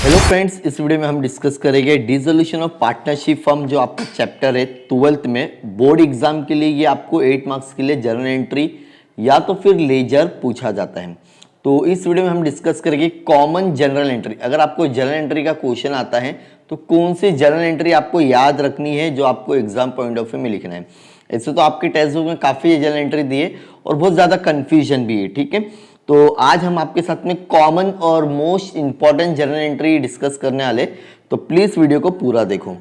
Hello friends, इस video में हम डिस्कस करेंगे डिसोल्यूशन ऑफ पार्टनरशिप फर्म, जो आपका चैप्टर है 12th में बोर्ड एग्जाम के लिए। ये आपको 8 मार्क्स के लिए जर्नल एंट्री या तो फिर लेजर पूछा जाता है। तो इस वीडियो में हम डिस्कस करेंगे कॉमन जनरल एंट्री। अगर आपको जनरल एंट्री का क्वेश्चन आता है तो कौन सी जनरल एंट्री आपको याद रखनी है जो आपको एग्जाम पॉइंट ऑफ व्यू में लिखना है। ऐसे तो आपके टेक्स्ट बुक में काफ़ी जनरल एंट्री दी है और बहुत ज़्यादा कन्फ्यूजन भी है, ठीक है। तो आज हम आपके साथ में कॉमन और most important general entry discuss करने वाले, तो प्लीज़ वीडियो को पूरा देखो।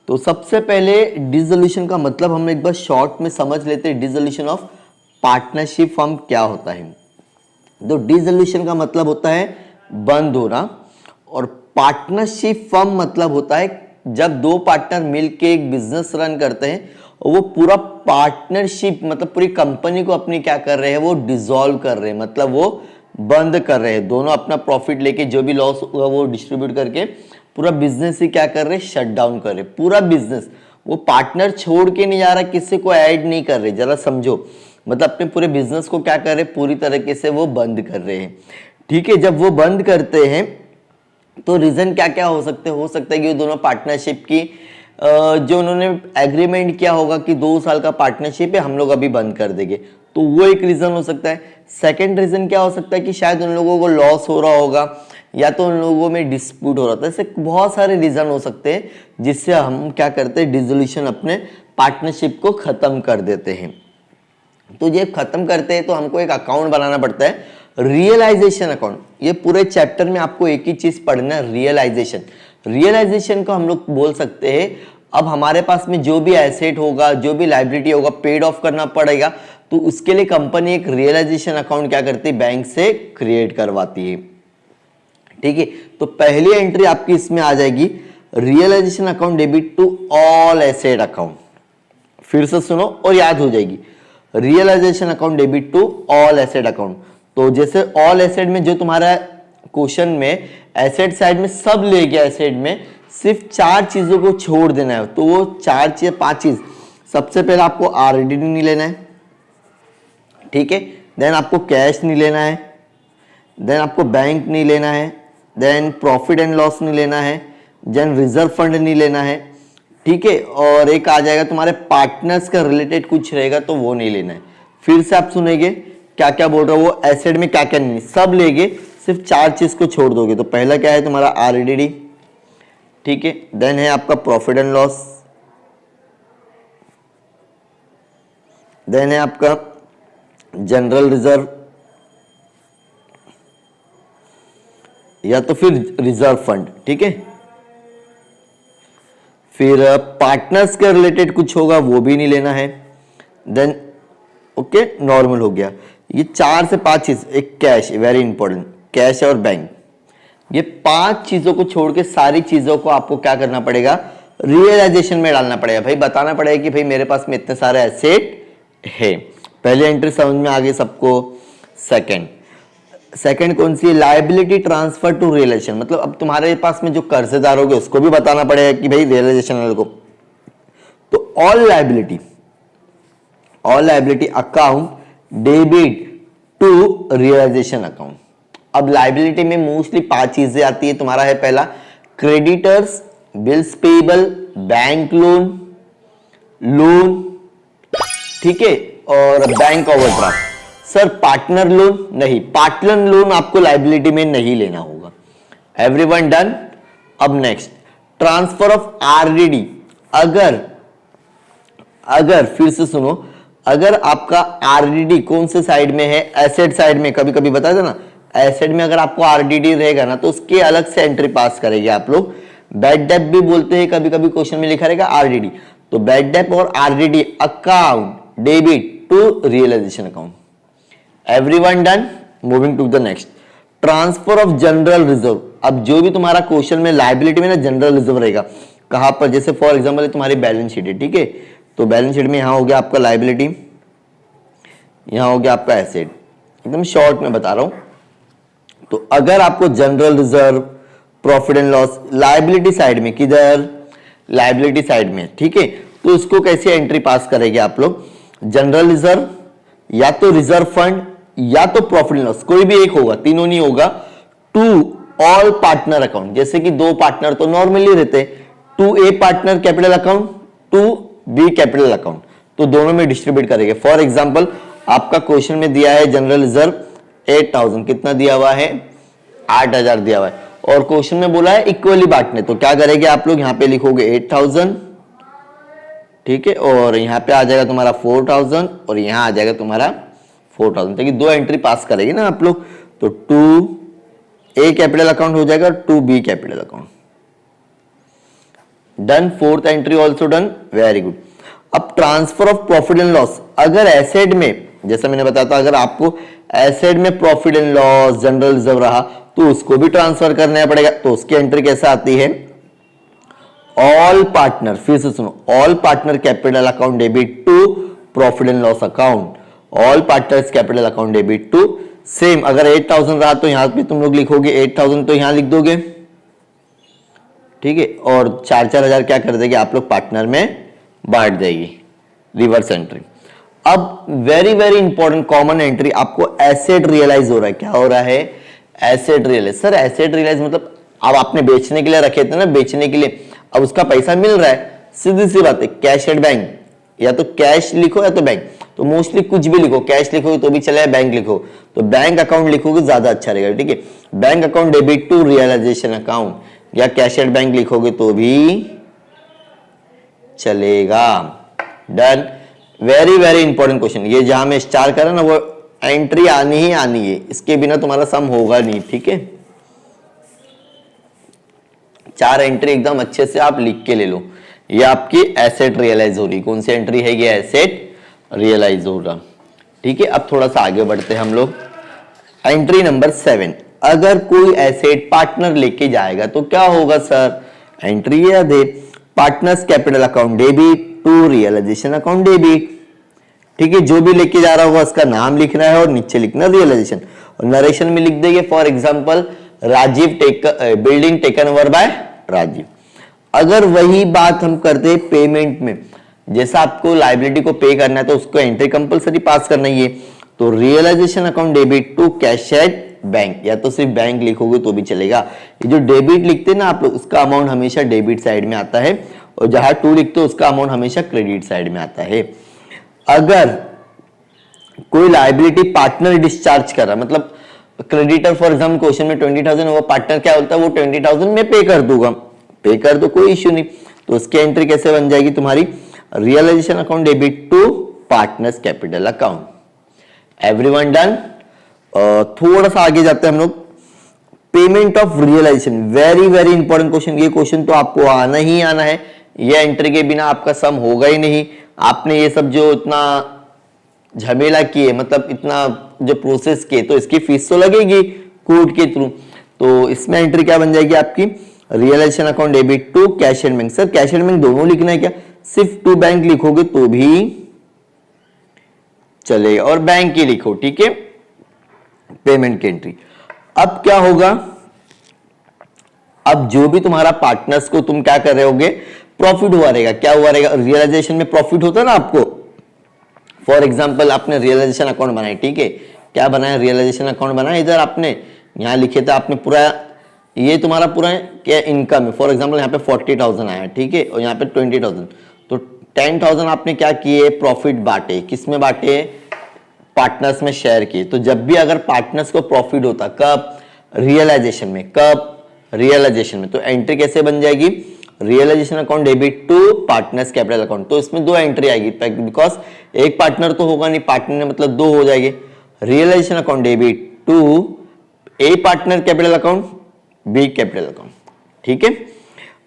तो सबसे पहले डिसोल्यूशन का मतलब हम एक बार शॉर्ट में समझ लेते हैं। डिसोल्यूशन ऑफ पार्टनरशिप फर्म क्या होता है। तो डिसोल्यूशन का मतलब होता है बंद होना, और पार्टनरशिप फर्म मतलब होता है जब दो पार्टनर मिलके एक बिजनेस रन करते हैं और वो पूरा पार्टनरशिप मतलब पूरी कंपनी को अपनी क्या कर रहे हैं, वो डिसॉल्व कर रहे हैं, मतलब वो बंद कर रहे हैं। दोनों अपना प्रॉफिट लेके जो भी लॉस हुआ वो डिस्ट्रीब्यूट करके पूरा बिजनेस ही क्या कर रहे हैं, शट डाउन कर रहे हैं। पूरा बिजनेस वो पार्टनर छोड़ के नहीं जा रहा, किसी को ऐड नहीं कर रहे। जरा समझो, मतलब अपने पूरे बिजनेस को क्या कर रहे हैं, पूरी तरीके से वो बंद कर रहे हैं, ठीक है। जब वो बंद करते हैं तो रीजन क्या क्या हो सकते हैं। हो सकता है कि दोनों पार्टनरशिप की जो उन्होंने एग्रीमेंट किया होगा कि 2 साल का पार्टनरशिप है, हम लोग अभी बंद कर देंगे, तो वो एक रीजन हो सकता है। सेकंड रीजन क्या हो सकता है कि शायद उन लोगों को लॉस हो रहा होगा या तो उन लोगों में डिस्प्यूट हो रहा था। ऐसे बहुत सारे रीजन हो सकते हैं जिससे हम क्या करते हैं, डिसोल्यूशन अपने पार्टनरशिप को खत्म कर देते हैं। तो ये खत्म करते हैं तो हमको एक अकाउंट बनाना पड़ता है, रियलाइजेशन अकाउंट। ये पूरे चैप्टर में आपको एक ही चीज पढ़ना है, रियलाइजेशन। रियलाइजेशन को हम लोग बोल सकते हैं अब हमारे पास में जो भी एसेट होगा, जो भी लायबिलिटी होगा, पेड ऑफ करना पड़ेगा, तो उसके लिए कंपनी एक रियलाइजेशन अकाउंट क्या करती है, बैंक से क्रिएट करवाती है, ठीक है। तो पहली एंट्री आपकी इसमें आ जाएगी, realisation account debit to all asset account. फिर से सुनो और याद हो जाएगी, realisation account debit to all asset account. तो जैसे ऑल एसेट में जो तुम्हारा क्वेश्चन में एसेट साइड में सब ले गया, एसेट में सिर्फ 4 चीजों को छोड़ देना है, तो वो 4 चीज 5 चीज। सबसे पहले आपको आरडीडी नहीं लेना है, ठीक है। देन आपको कैश नहीं लेना है, देन आपको बैंक नहीं लेना है, देन प्रॉफिट एंड लॉस नहीं लेना है, देन रिजर्व फंड नहीं लेना है, ठीक है। और एक आ जाएगा तुम्हारे पार्टनर्स का रिलेटेड कुछ रहेगा तो वो नहीं लेना है। फिर से आप सुनेंगे क्या क्या बोल रहा हूं, वो एसेट में क्या क्या नहीं, सब लेंगे, सिर्फ 4 चीज को छोड़ दोगे। तो पहला क्या है तुम्हारा आरडीडी, ठीक है। देन है आपका प्रॉफिट एंड लॉस, देन है आपका जनरल रिजर्व या तो फिर रिजर्व फंड, ठीक है। फिर पार्टनर्स के रिलेटेड कुछ होगा वो भी नहीं लेना है। देन ओके, नॉर्मल हो गया। ये 4 से 5 चीज, एक कैश, वेरी इंपॉर्टेंट, कैश और बैंक, ये 5 चीजों को छोड़ के सारी चीजों को आपको क्या करना पड़ेगा, रियलाइजेशन में डालना पड़ेगा। भाई बताना पड़ेगा कि भाई मेरे पास में इतने सारे एसेट है। पहले एंट्री समझ में आ गई सबको। सेकंड कौन सी है, लायबिलिटी ट्रांसफर टू रियलाइजेशन। मतलब अब तुम्हारे पास में जो कर्जदार होंगे उसको भी बताना पड़ेगा कि भाई रियलाइजेशन वाले को। तो all liability account debit to realisation account. अब लायबिलिटी में मोस्टली 5 चीजें आती है। तुम्हारा है पहला creditors, bills payable, bank loan, ठीक है, और bank overdraft. Sir partner loan नहीं, पार्टनर लोन आपको लायबिलिटी में नहीं लेना होगा। Everyone done. अब नेक्स्ट ट्रांसफर ऑफ आरडीडी। अगर फिर से सुनो, अगर आपका आरडीडी कौन से साइड में है, एसेट साइड में, कभी कभी बता देना, एसेट में अगर आपको आरडीडी रहेगा ना तो उसके अलग से एंट्री पास करेंगे आप लोग। बैड डेट भी बोलते हैं, कभी कभी क्वेश्चन में लिखा रहेगा आरडीडी। तो बैड डेट और RDD account debit to realisation account. Everyone done. Moving to the next, transfer of general reserve. अब जो भी तुम्हारा क्वेश्चन में लायबिलिटी में ना जनरल रिजर्व रहेगा, कहां पर, जैसे फॉर एग्जांपल तुम्हारी बैलेंस शीट है, ठीक है। तो बैलेंस शीट में यहां हो गया आपका लायबिलिटी, यहां हो गया आपका एसेट। एकदम शॉर्ट में बता रहा हूं। तो अगर आपको general reserve, profit and loss liability side में, किधर, लायबिलिटी साइड में, ठीक है, तो इसको कैसे एंट्री पास करेंगे आप लोग, जनरल रिजर्व या तो रिजर्व फंड या तो प्रॉफिट एंड लॉस, कोई भी एक होगा, तीनों नहीं होगा, टू ऑल पार्टनर अकाउंट, जैसे कि दो पार्टनर तो नॉर्मली रहते, to A partner capital account, to B capital account, तो दोनों में डिस्ट्रीब्यूट करेंगे। फॉर एग्जांपल आपका क्वेश्चन में दिया है जनरल रिजर्व 8000, कितना दिया हुआ है 8000 दिया हुआ है, और क्वेश्चन में बोला है इक्वली बांटने, तो क्या करेंगे आप लोग यहाँ पे लिखोगे 8000, ठीक है, और यहाँ पे आ जाएगा तुम्हारा 4000 और यहाँ आ जाएगा तुम्हारा 4000, ताकि दो एंट्री पास करेंगे ना आप लोग, तो टू ए कैपिटल अकाउंट हो जाएगा, to B capital account. Done, fourth entry also done, very good. अब transfer of profit and loss, अगर एसेट में, जैसा मैंने बताया था, अगर आपको एसेट में profit and loss general reserve रहा तो उसको भी ट्रांसफर करना पड़ेगा, तो उसकी एंट्री कैसे आती है, ऑल पार्टनर, फिर से सुनो, all partner capital account debit to profit and loss account, all partners capital account debit to, same अगर 8000 रहा तो यहां पे तुम लोग लिखोगे 8000, तो यहां लिख दोगे, ठीक है, और 4-4000 क्या कर देंगे आप लोग पार्टनर में बांट देगी, रिवर्स एंट्री। अब very very important common entry, आपको एसेट रियलाइज हो रहा है, क्या हो रहा है, asset realise. Sir asset realise मतलब अब आपने बेचने के लिए रखे थे ना, बेचने के लिए, अब उसका पैसा मिल रहा है, सीधी सी बात है, कैश एट बैंक, या तो कैश लिखो या तो बैंक, तो मोस्टली कुछ भी लिखो, कैश लिखोगे तो भी चलेगा, बैंक लिखो तो बैंक अकाउंट लिखोगे ज्यादा अच्छा रहेगा, ठीक है। Bank account debit to realisation account, या कैश एट बैंक लिखोगे तो भी चलेगा। Done, very very important question, ये जहां में स्टार करा ना वो एंट्री आनी ही आनी है, इसके बिना तुम्हारा सम होगा नहीं, ठीक है। 4 एंट्री एकदम अच्छे से आप लिख के ले लो, ये आपकी एसेट रियलाइज हो रही, कौन सी एंट्री है ये, एसेट रियलाइज हो रहा, ठीक है। अब थोड़ा सा आगे बढ़ते हैं हम लोग, एंट्री नंबर 7, अगर कोई एसेट पार्टनर लेके जाएगा तो क्या होगा सर, एंट्री ये दे, partners capital account debit to realisation account debit, ठीक है, जो भी लेके जा रहा होगा उसका नाम लिखना है और नीचे लिखना रियलाइजेशन, और नरेशन में लिख देंगे for example Rajeev building taken over by Rajeev. अगर वही बात हम करते हैं पेमेंट में, जैसा आपको लाइबिलिटी को पे करना है तो उसको एंट्री कंपलसरी पास करना ही है, तो realisation account debit to cash at bank, या तो सिर्फ बैंक लिखोगे तो भी चलेगा। ये जो डेबिट लिखते हैं ना आप लोग, उसका अमाउंट हमेशा डेबिट साइड में आता है, और जहां टू लिखते हो उसका अमाउंट हमेशा क्रेडिट साइड में आता है। अगर कोई लाइबिलिटी पार्टनर डिस्चार्ज कर रहा, मतलब क्रेडिटर फॉर एग्जाम्पल क्वेश्चन में 20,000, वो पार्टनर क्या बोलता है, वो 20,000 में पे कर दूंगा, पे कर दो कोई इश्यू नहीं, तो उसकी एंट्री कैसे बन जाएगी तुम्हारी, realisation account debit to partners capital account. Everyone done. थोड़ा सा आगे जाते हैं हम लोग, payment of realisation, very very important question, ये क्वेश्चन तो आपको आना ही आना है, ये एंट्री के बिना आपका सम होगा ही नहीं। आपने ये सब जो इतना झमेला किए, मतलब इतना जो प्रोसेस किए, तो इसकी फीस तो लगेगी कोर्ट के थ्रू, तो इसमें एंट्री क्या बन जाएगी आपकी, realisation account debit to cash and bank. Sir cash and bank दोनों लिखना है क्या, सिर्फ टू बैंक लिखोगे तो भी चलेगा, और बैंक ही लिखो, ठीक है, पेमेंट की एंट्री। अब क्या होगा, अब जो भी तुम्हारा पार्टनर्स को तुम क्या कर रहे होगे, प्रॉफिट हुआ रहेगा, क्या हुआ रहेगा, रियलाइजेशन में प्रॉफिट होता है ना आपको। फॉर एग्जांपल आपने रियलाइजेशन अकाउंट बनाया, ठीक है, क्या बनाया, रियलाइजेशन अकाउंट बनाया, इधर आपने यहां लिखे थे आपने पूरा, ये तुम्हारा पूरा क्या इनकम है, फॉर एग्जांपल यहाँ पे 40,000 आया, ठीक है, और यहाँ पे 20,000, तो 10,000 आपने क्या किए, प्रॉफिट बांटे, किस में बांटे, पार्टनर्स में शेयर किए। तो जब भी अगर पार्टनर्स को प्रॉफिट होता, कब, रियलाइजेशन में, कब, रियलाइजेशन में, तो एंट्री कैसे बन जाएगी, realisation account debit to partners capital account, तो इसमें 2 एंट्री आएगी, बिकॉज एक पार्टनर तो होगा नहीं, पार्टनर मतलब 2 हो जाएंगे, realisation account debit to A partner capital account, B capital account, ठीक है।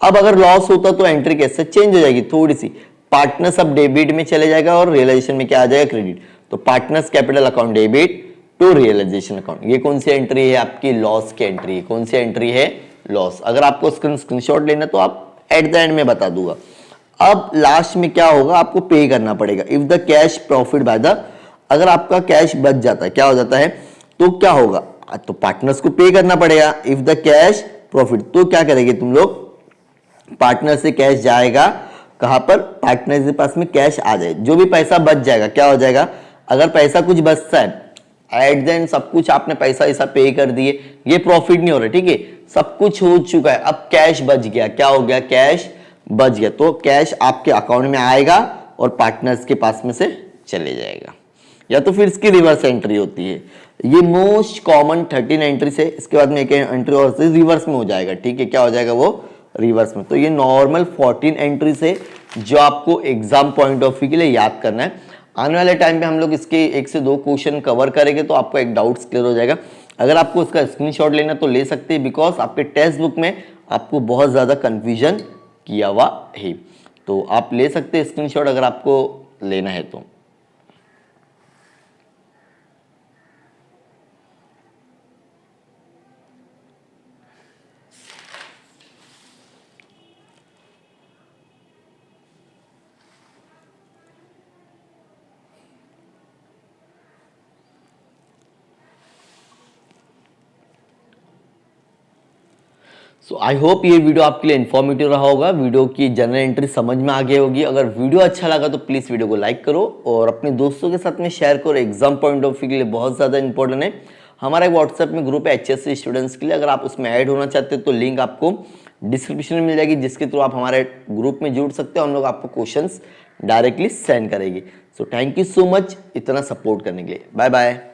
अब अगर लॉस होता तो एंट्री कैसे चेंज हो जाएगी थोड़ी सी, पार्टनर्स अब डेबिट में चले जाएगा और रियलाइजेशन में क्या आ जाएगा, क्रेडिट, तो partners capital account debit to realisation account. ये कौन सी एंट्री है आपकी, लॉस की एंट्री, कौन सी एंट्री है, लॉस। अगर आपको स्क्रीनशॉट लेना तो आप एट द एंड में बता दूंगा। अब लास्ट में क्या होगा, आपको पे करना पड़ेगा, if the cash profit by the, अगर आपका कैश बच जाता है, क्या हो जाता है, तो क्या होगा, तो पार्टनर्स को पे करना पड़ेगा, इफ द कैश प्रॉफिट, तो क्या करेंगे तुम लोग, पार्टनर से कैश जाएगा कहां पर, पार्टनर के पास में कैश आ जाए, जो भी पैसा बच जाएगा क्या हो जाएगा, अगर पैसा कुछ बचता है, एट द एंड सब कुछ आपने पैसा ऐसा पे कर दिए, ये प्रॉफिट नहीं हो रहा, ठीक है, सब कुछ हो चुका है, अब कैश बच गया, क्या हो गया, कैश बच गया, तो कैश आपके अकाउंट में आएगा और पार्टनर्स के पास में से चले जाएगा। या तो फिर इसकी रिवर्स एंट्री होती है, ये मोस्ट कॉमन 13 एंट्री से, इसके बाद में एक एंट्री और से रिवर्स में हो जाएगा, ठीक है, क्या हो जाएगा वो रिवर्स में। तो ये नॉर्मल 14 एंट्री से जो आपको एग्जाम पॉइंट ऑफ व्यू के लिए याद करना है। आने वाले टाइम पे हम लोग इसके 1 से 2 क्वेश्चन कवर करेंगे तो आपको एक डाउट्स क्लियर हो जाएगा। अगर आपको इसका स्क्रीनशॉट लेना तो ले सकते हैं, बिकॉज आपके टेक्स्ट बुक में आपको बहुत ज़्यादा कन्फ्यूजन किया हुआ है, तो आप ले सकते हैं स्क्रीनशॉट अगर आपको लेना है तो। सो आई होप ये वीडियो आपके लिए इन्फॉर्मेटिव रहा होगा, वीडियो की जनरल एंट्री समझ में आ गई होगी। अगर वीडियो अच्छा लगा तो प्लीज़ वीडियो को लाइक करो और अपने दोस्तों के साथ में शेयर करो, एग्जाम पॉइंट ऑफ व्यू के लिए बहुत ज़्यादा इंपॉर्टेंट है। हमारा एक व्हाट्सएप में ग्रुप है HSC स्टूडेंट्स के लिए, अगर आप उसमें ऐड होना चाहते हैं तो लिंक आपको डिस्क्रिप्शन में मिल जाएगी, जिसके थ्रू आप हमारे ग्रुप में जुड़ सकते हो, हम लोग आपको क्वेश्चन डायरेक्टली सेंड करेंगे। So thank you so much इतना सपोर्ट करने के लिए, बाय बाय।